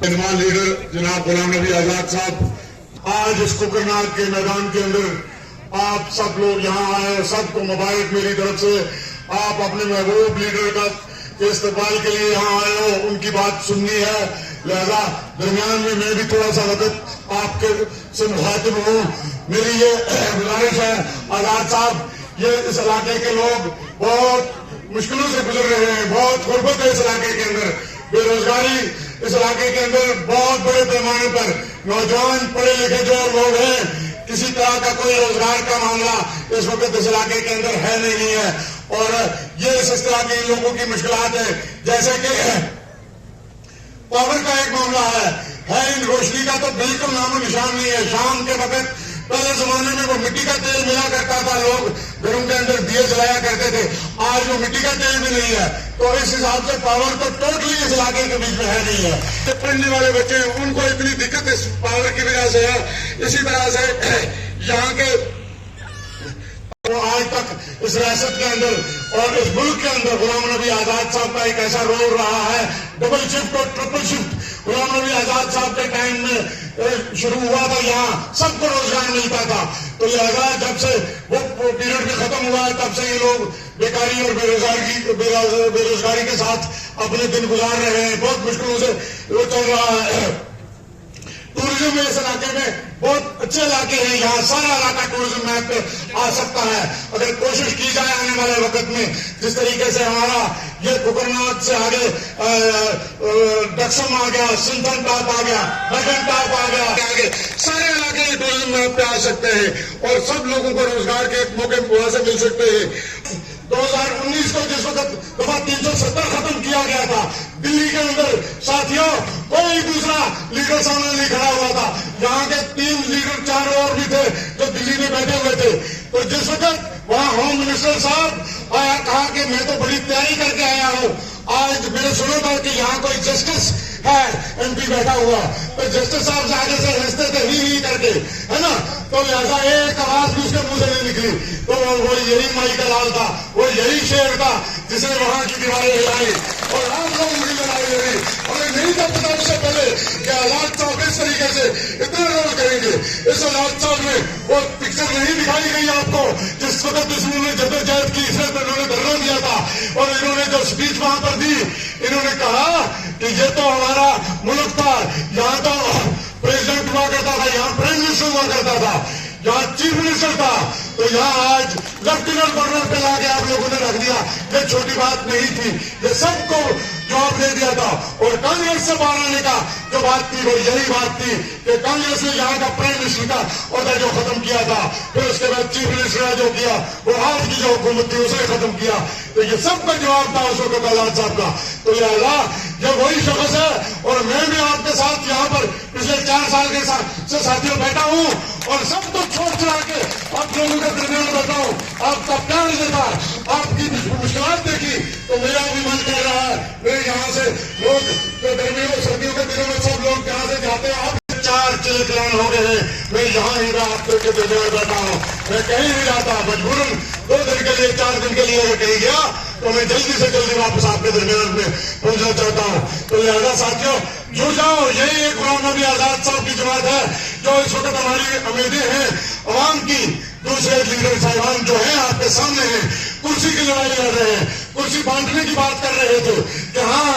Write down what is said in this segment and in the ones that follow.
इनमान leader जनाब गुलाम नबी आजाद साहब आज इस कुकरनाग के मैदान के अंदर आप सब लोग यहाँ आए, सबको मुबारक मेरी तरफ से। आप अपने महबूब लीडर का इस्तेमाल के लिए यहाँ आए हो, उनकी बात सुननी है, लिहाजा दरमियान में मैं भी थोड़ा सा वक्त आपके से मुखातिब हूँ। मेरी ये गुजारिश है आजाद साहब, ये इस इलाके के लोग बहुत मुश्किलों से गुजर रहे हैं, बहुत गुर्बत है इस इलाके के अंदर, बेरोजगारी इस इलाके के अंदर बहुत बड़े पैमाने पर, नौजवान पढ़े लिखे जो लोग हैं, किसी तरह का कोई रोजगार का मामला इस वक्त इस इलाके के अंदर है नहीं है। और ये इस तरह के लोगों की मुश्किलात है, जैसे कि पावर का एक मामला है इन रोशनी का तो बिल्कुल नामो निशान नहीं है। शाम के वक्त पहले जमाने में वो मिट्टी का तेल मिला करता था, लोग घरों के अंदर दिए जलाया करते थे, आज वो मिट्टी का तेल भी नहीं है। तो इस हिसाब से पावर तो टोटली इस इलाके के बीच में है नहीं है। जो पढ़ने वाले बच्चे हैं उनको इतनी दिक्कत इस पावर की वजह से है। इसी तरह से यहाँ के वो आज तक इस रियासत के अंदर और इस मुल्क के अंदर गुलाम नबी आजाद साहब का एक ऐसा रोल रहा है, डबल शिफ्ट और ट्रिपल शिफ्ट गुलाम नबी आजाद साहब के टाइम में शुरू हुआ था, यहाँ सबको रोजगार मिलता था। तो लिहाजा जब से वो पीरियड भी खत्म हुआ है तब से ये लोग बेकारी और बेरोजगारी के साथ अपने दिन गुजार रहे हैं, बहुत मुश्किलों से वो चल रहा है। टूरिज्म में इस इलाके में बहुत अच्छे इलाके हैं, यहाँ सारा इलाका टूरिज्म मैप पे आ सकता है अगर कोशिश की जाए आने वाले वक्त में। जिस तरीके से हमारा ये कुकरनाग से आगे डक्सम आ गया, सिंथन टॉप आ गया, बर्गन टॉप आ गया, आगे सारे इलाके टूरिज्म मैप पे आ सकते हैं और सब लोगों को रोजगार के एक मौके वहां से मिल सकते हैं। 2019 को जिस वक्त दफा 370 खत्म किया गया था, दिल्ली के अंदर साथियों कोई दूसरा लीडर सामने नहीं खड़ा हुआ था। यहाँ के 3 लीडर 4 और भी थे जो दिल्ली में बैठे हुए थे। तो जिस वक्त वहाँ होम मिनिस्टर साहब आया, कहा कि मैं तो बड़ी तैयारी करके आया हूँ, आज मैंने सुना था कि यहाँ कोई जस्टिस है एमपी बैठा हुआ, तो जस्टिस साहब से आगे से हंसते थे ही करके, है ना। तो लिहाजा एक आवाज भी उसके मुंह से नहीं निकली। तो वो यही माई का लाल था, वो यही शेर था जिसने वहां की दीवारें हिलाई और आप लोग उनकी लड़ाई लड़ी। हमें नहीं था पता उससे पहले कि आजाद साहब इस तरीके से इतना रोल करेंगे। इस आजाद साहब में वो पिक्चर नहीं दिखाई गई आपको जिस वक्त इन्होंने जद्दोजहद की, इसमें इन्होंने धरना दिया था और इन्होंने जो स्पीच वहां पर दी, इन्होंने कहा कि ये तो हमारा मुल्क था, यहाँ तो प्रेसिडेंट हुआ करता था, यहाँ प्राइम मिनिस्टर हुआ करता था, यहाँ चीफ मिनिस्टर था, तो यहाँ आज लेफ्टिनेंट गवर्नर पे लाके आप लोगों ने रख दिया। ये छोटी बात नहीं थी, ये सबको जवाब दे दिया था। और कांग्रेस से बाहर आने का जो बात थी वो यही बात थी कि कांग्रेस ने यहाँ का प्राइम मिनिस्टर का ओहदा जो खत्म किया था, फिर उसके बाद चीफ मिनिस्टर ने जो किया वो आज की जो हुकूमत थी उसे खत्म किया। तो ये सबका जवाब था उस वक्त आजाद साहब का। तो लिहाजा ये वही शख्स है और मैं भी आपके साथ यहाँ पर पिछले 4 साल के से साथियों बैठा हूँ और सब कुछ छोड़ चढ़ा के आप लोगों के दरमियान बैठा हूँ, आपका प्यार देखा, आपकी मुश्किलात देखी, तो मेरा भी मन कर रहा है मेरे यहाँ से लोग जो गर्मियों सर्दियों के दिनों में सब लोग यहाँ से जाते हैं। 4 चिल चलान हो गए हैं, मैं यहाँ ही रात के दरमियान बैठा हूँ, मैं कहीं नहीं जाता, मजबूरन 2 दिन के लिए 4 दिन के लिए अगर कहीं गया तो मैं जल्दी से जल्दी वापस आपके दरमियान में पहुंचना चाहता हूँ। तो लिहाजा साथियों जुड़ जाओ, यही एक गुलाम नबी आजाद साहब की जमात है जो इस वक्त हमारी उम्मीदें हैं अवाम की। दूसरे लीडर साहिबान जो है आपके सामने हैं, कुर्सी की लड़ाई लड़ रहे हैं, कुर्सी बांटने की बात कर रहे थे कि हाँ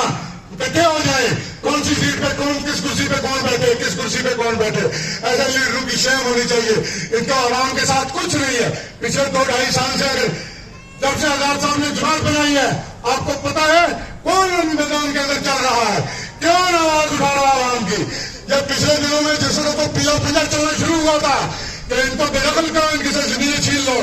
इकट्ठे हो जाए, कौन सी सीट पे कौन, किस कुर्सी पे कौन बैठे, किस कुर्सी पे कौन बैठे। ऐसे लीडरों की शर्म होनी चाहिए, इनका आवाम के साथ कुछ नहीं है। पिछले 2-2.5 साल से अगर जब से आजाद साहब ने जमात बनाई है, आपको पता है कौन मैदान के अंदर चल रहा है, कौन आवाज उठा रहा है आवाम की। जब पिछले दिनों में जिस वक्त तो पीला चलना शुरू हुआ था कि इनको बेदखल करो, इनकी से जमीनें छीन लो,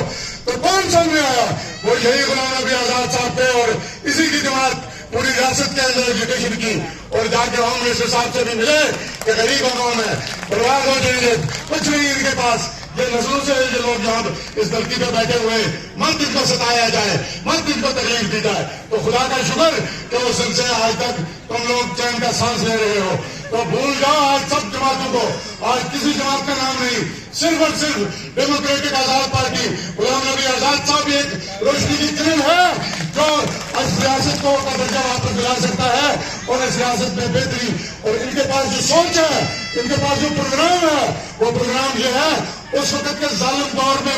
तो कौन सामने आया, वो यही गुलाम नबी आजाद साहब थे और इसी की जमात पूरी रियासत के अंदर एजुकेशन की। और जाके होम मिनिस्टर साहब से भी मिले कि गरीब कौन है, बर्बाद हो जाएंगे, कुछ नहीं इनके पास। ये नस्लों से ये लोग यहाँ इस धरती पे बैठे हुए, मत इनको सताया जाए, मत इनको तकलीफ दी जाए। तो खुदा का शुक्र कि उस दिन से आज तक तुम लोग चैन का सांस ले रहे हो। तो भूल जाओ आज सब जमातों को, आज किसी जमात का नाम नहीं, सिर्फ और सिर्फ डेमोक्रेटिक आजाद पार्टी गुलाम नबी आजाद साहब एक रोशनी की किरण है جو اس ریاست کو کا درجہ واپس دلا سکتا ہے اور اس ریاست میں بہتری، اور ان کے پاس جو سوچ ہے، ان کے پاس جو پروگرام ہے، وہ پروگرام یہ ہے اس وقت کے ظالم دور میں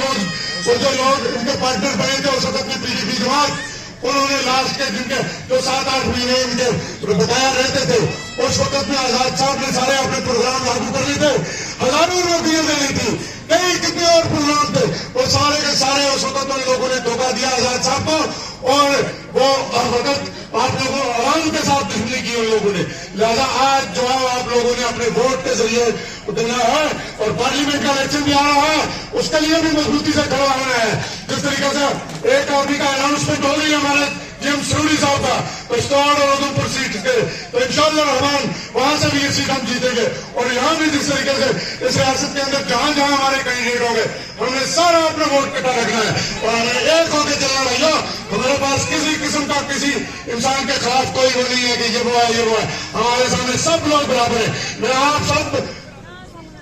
وہ جو لوگ ان کے پارٹنر بنے تھے اس وقت کی PDP جماعت، انہوں نے لاسٹ کے جن کے جو 7-8 مہینے ان کے بتایا رہتے تھے، اس وقت میں آزاد صاحب نے سارے اپنے پروگرام لاگو کر لیے تھے، ہزاروں نوکریاں دینی تھی، کتنے اور پروگرام تھے، وہ سارے کے سارے اس وقت ان لوگوں نے دھوکہ دیا آزاد صاحب کو، اور وہ وقت آپ لوگوں عوام کے ساتھ دشمنی کی ان لوگوں نے. لہذا آج جو ہے آپ لوگوں نے اپنے ووٹ کے ذریعے دینا ہے، اور پارلیمنٹ کا الیکشن بھی آ رہا ہے، اس کے لیے بھی مضبوطی سے کھڑا ہونا ہے. جس طریقے سے ایک آدمی کا اناؤنسمنٹ ہو رہی ہے ہمارے جی ایم سروری صاحب کا کشتواڑ اور ادھمپور سیٹ کے، تو انشاءاللہ الرحمن وہاں سے بھی یہ سیٹ ہم جیتیں گے، اور یہاں بھی جس طریقے سے اس ریاست کے اندر جہاں جہاں ہمارے کینڈیڈیٹ ہوں گے ہم نے سارا اپنا ووٹ کٹا رکھنا ہے، اور ہمیں ایک ہو کے چلنا بھائیو. ہمارے پاس کسی قسم کا کسی انسان کے خلاف کوئی وہ نہیں ہے کہ یہ وہ ہے یہ وہ ہے، ہمارے سامنے سب لوگ برابر ہیں. میں آپ سب